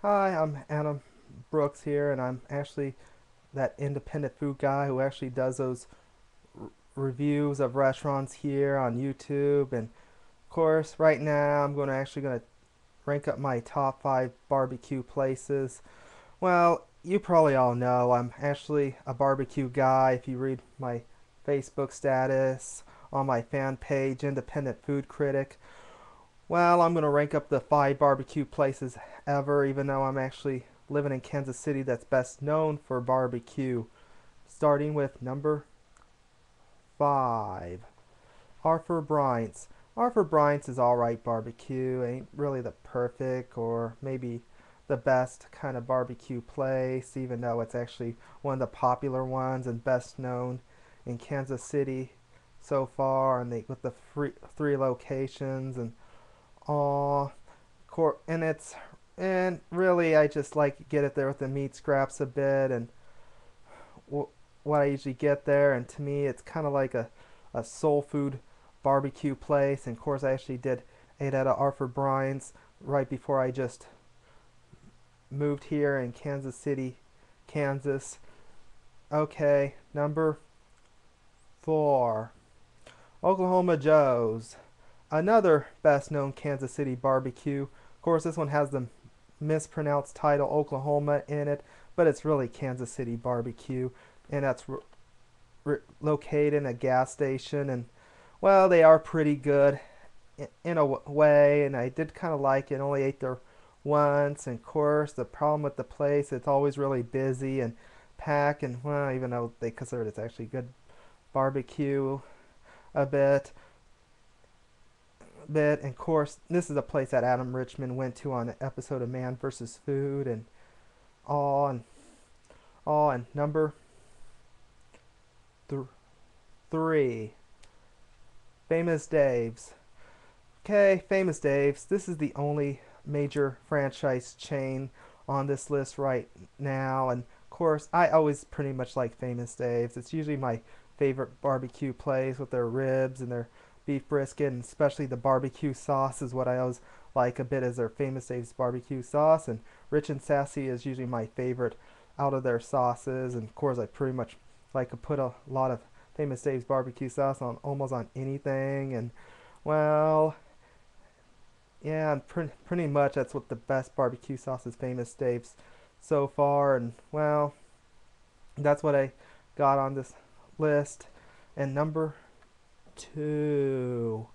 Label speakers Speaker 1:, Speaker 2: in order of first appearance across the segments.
Speaker 1: Hi, I'm Adam Brooks here, and I'm actually that independent food guy who actually does those reviews of restaurants here on YouTube. And of course, right now I'm going to rank up my top five barbecue places. Well, you probably all know I'm actually a barbecue guy. If you read my Facebook status on my fan page, Independent Food Critic, well, I'm going to rank up the five barbecue places ever, even though I'm actually living in Kansas City that's best known for barbecue. Starting with number five, Arthur Bryant's. Arthur Bryant's is alright barbecue, ain't really the perfect or maybe the best kind of barbecue place, even though it's actually one of the popular ones and best known in Kansas City so far, and with the three locations and all and it's and really I just like to get it there with the meat scraps a bit and what I usually get there, and to me it's kind of like a soul food barbecue place. And of course I actually did ate at Arthur Bryant's right before I just moved here in Kansas City, Kansas. Okay, number four, Oklahoma Joe's, another best known Kansas City barbecue. Of course this one has the mispronounced title Oklahoma in it, but it's really Kansas City barbecue, and that's located in a gas station. And well, they are pretty good in a way, and I did kind of like it. Only ate there once, and of course the problem with the place, it's always really busy and packed. And well, even though they consider it's actually good barbecue a bit, and of course this is a place that Adam Richman went to on an episode of Man vs. Food and all and all. And number th- three, Famous Dave's. Okay, Famous Dave's. This is the only major franchise chain on this list right now, and of course, I always pretty much like Famous Dave's. It's usually my favorite barbecue place with their ribs and their beef brisket, and especially the barbecue sauce is what I always like a bit as their Famous Dave's barbecue sauce. And Rich and Sassy is usually my favorite out of their sauces, and of course, I pretty much like to put a lot of Famous Dave's barbecue sauce on almost on anything. And well, yeah, and pretty much that's what the best barbecue sauce is, Famous Dave's so far. And well, that's what I got on this list. And number two,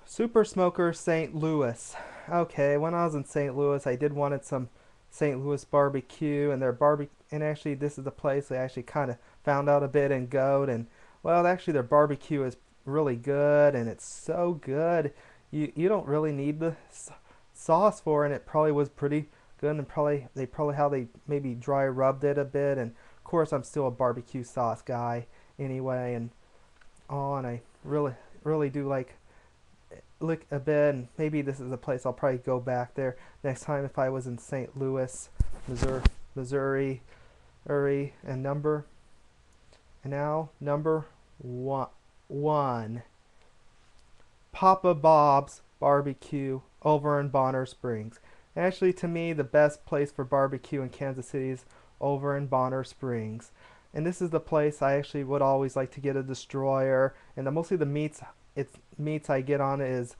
Speaker 1: Super Smoker St. Louis. Okay, when I was in St. Louis, I did wanted some St. Louis barbecue, and their barbecue. And actually, this is the place I actually kind of found out a bit in Goat. And well, actually, their barbecue is really good, and it's so good. You don't really need the sauce for it. And it probably was pretty good, and probably how they maybe dry rubbed it a bit. And of course, I'm still a barbecue sauce guy anyway. And and I really do like look a bit, and maybe this is a place I'll probably go back there next time if I was in St. Louis, Missouri, Missouri, and number one, one, Papa Bob's Barbecue over in Bonner Springs. Actually, to me, the best place for barbecue in Kansas City is over in Bonner Springs. And this is the place I actually would always like to get a destroyer. And mostly the meats I get on is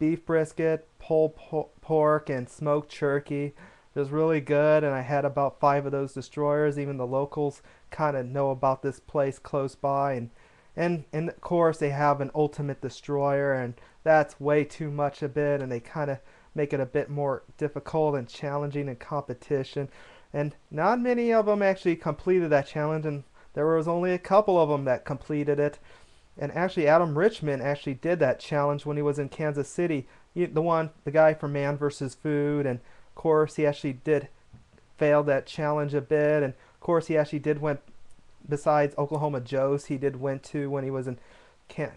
Speaker 1: beef brisket, pulled pork, and smoked turkey. It was really good, and I had about five of those destroyers. Even the locals kind of know about this place close by, and of course they have an ultimate destroyer, and that's way too much a bit, and they kind of make it a bit more difficult and challenging in competition. And not many of them actually completed that challenge, and there was only a couple of them that completed it. And actually, Adam Richman actually did that challenge when he was in Kansas City. The guy from Man vs. Food, and of course he actually did fail that challenge a bit. And of course he actually did went besides Oklahoma Joe's, he did went to when he was in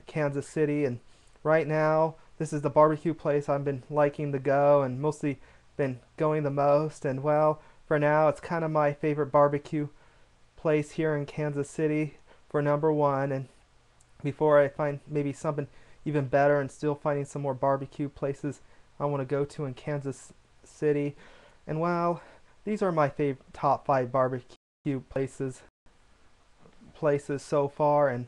Speaker 1: Kansas City. And right now, this is the barbecue place I've been liking to go and mostly been going the most. And well, for now, it's kind of my favorite barbecue place here in Kansas City for number one. And before I find maybe something even better and still finding some more barbecue places I want to go to in Kansas City. And well, these are my top 5 barbecue places so far. And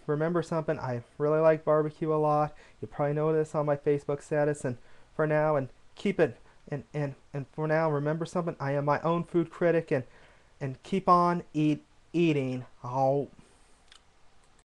Speaker 1: remember something, I really like barbecue a lot. You probably know this on my Facebook status. And for now, and keep it and for now, remember something, I am my own food critic, and keep on eating. Oh.